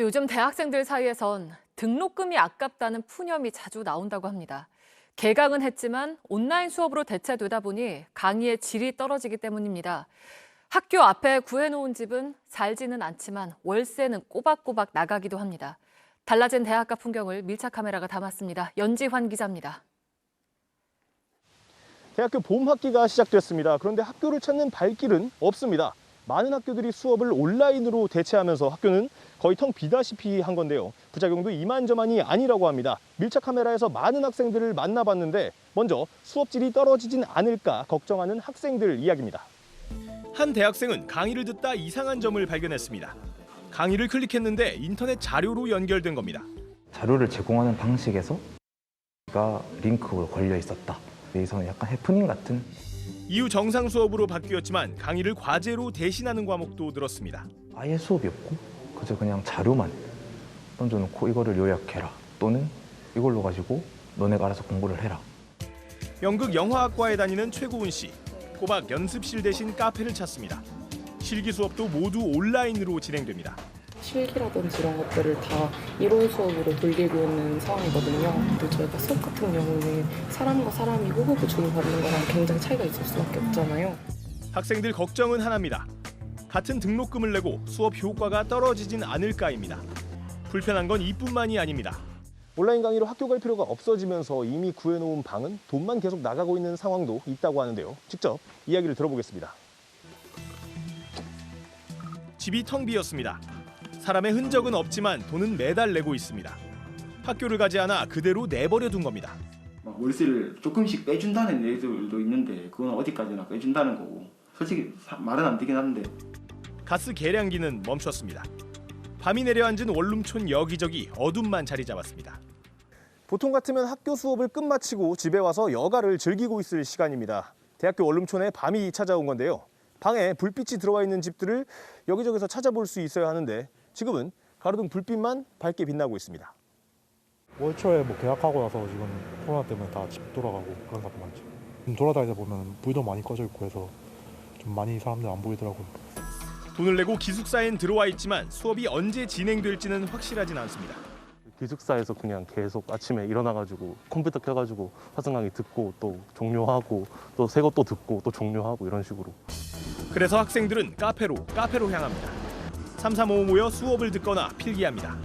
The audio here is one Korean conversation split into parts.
요즘 대학생들 사이에선 등록금이 아깝다는 푸념이 자주 나온다고 합니다. 개강은 했지만 온라인 수업으로 대체되다 보니 강의의 질이 떨어지기 때문입니다. 학교 앞에 구해놓은 집은 살지는 않지만 월세는 꼬박꼬박 나가기도 합니다. 달라진 대학가 풍경을 밀착 카메라가 담았습니다. 연지환 기자입니다. 대학교 봄 학기가 시작됐습니다. 그런데 학교를 찾는 발길은 없습니다. 많은 학교들이 수업을 온라인으로 대체하면서 학교는 거의 텅 비다시피 한 건데요. 부작용도 이만저만이 아니라고 합니다. 밀착 카메라에서 많은 학생들을 만나봤는데 먼저 수업질이 떨어지진 않을까 걱정하는 학생들 이야기입니다. 한 대학생은 강의를 듣다 이상한 점을 발견했습니다. 강의를 클릭했는데 인터넷 자료로 연결된 겁니다. 자료를 제공하는 방식에서 링크로 걸려 있었다. 여기서는 약간 해프닝 같은. 이후 정상 수업으로 바뀌었지만 강의를 과제로 대신하는 과목도 늘었습니다. 아예 수업이 없고 그저 그냥 자료만 던져놓고 이거를 요약해라. 또는 이걸로 가지고 너네가 알아서 공부를 해라. 연극 영화학과에 다니는 최고은 씨. 꼬박 연습실 대신 카페를 찾습니다. 실기 수업도 모두 온라인으로 진행됩니다. 실기라든지 이런 것들을 다 이론 수업으로 돌리고 있는 상황이거든요. 또 저희가 수업 같은 경우는 사람과 사람이 호흡을 주고받는 거랑 굉장히 차이가 있을 수밖에 없잖아요. 학생들 걱정은 하나입니다. 같은 등록금을 내고 수업 효과가 떨어지진 않을까입니다. 불편한 건 이뿐만이 아닙니다. 온라인 강의로 학교 갈 필요가 없어지면서 이미 구해놓은 방은 돈만 계속 나가고 있는 상황도 있다고 하는데요. 직접 이야기를 들어보겠습니다. 집이 텅 비었습니다. 사람의 흔적은 없지만 돈은 매달 내고 있습니다. 학교를 가지 않아 그대로 내버려 둔 겁니다. 월세를 조금씩 빼준다는 애들도 있는데 그건 어디까지나 빼준다는 거고 솔직히 말은 안 되긴 하는데. 가스 계량기는 멈췄습니다. 밤이 내려앉은 원룸촌 여기저기 어둠만 자리 잡았습니다. 보통 같으면 학교 수업을 끝마치고 집에 와서 여가를 즐기고 있을 시간입니다. 대학교 원룸촌에 밤이 찾아온 건데요. 방에 불빛이 들어와 있는 집들을 여기저기서 찾아볼 수 있어야 하는데 지금은 가로등 불빛만 밝게 빛나고 있습니다. 올 초에 계약하고 나서 지금 코로나 때문에 다 집 돌아가고 그런 것도 많죠. 돌아다니다 보면 불도 많이 꺼져 있고 해서 좀 많이 사람들 안 보이더라고요. 돈을 내고 기숙사엔 들어와 있지만 수업이 언제 진행될지는 확실하진 않습니다. 기숙사에서 그냥 계속 아침에 일어나가지고 컴퓨터 켜가지고 화상 강의 듣고 또 종료하고 또 새 거 또 듣고 또 종료하고 이런 식으로. 그래서 학생들은 카페로 향합니다. 335 모여 수업을 듣거나 필기합니다.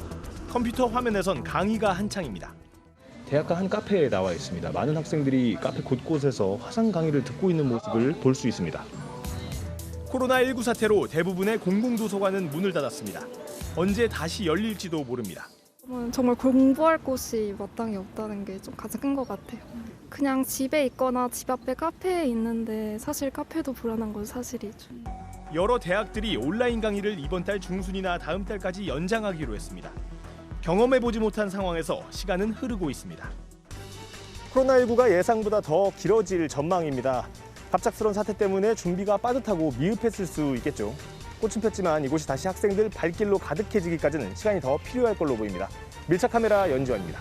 컴퓨터 화면에선 강의가 한창입니다. 대학가 한 카페에 나와 있습니다. 많은 학생들이 카페 곳곳에서 화상 강의를 듣고 있는 모습을 볼 수 있습니다. 코로나19 사태로 대부분의 공공도서관은 문을 닫았습니다. 언제 다시 열릴지도 모릅니다. 정말 공부할 곳이 마땅히 없다는 게 좀 가장 큰 것 같아요. 그냥 집에 있거나 집 앞에 카페에 있는데 사실 카페도 불안한 건 사실이죠. 여러 대학들이 온라인 강의를 이번 달 중순이나 다음 달까지 연장하기로 했습니다. 경험해보지 못한 상황에서 시간은 흐르고 있습니다. 코로나19가 예상보다 더 길어질 전망입니다. 갑작스러운 사태 때문에 준비가 빠듯하고 미흡했을 수 있겠죠. 꽃은 폈지만 이곳이 다시 학생들 발길로 가득해지기까지는 시간이 더 필요할 걸로 보입니다. 밀착 카메라 연지환입니다.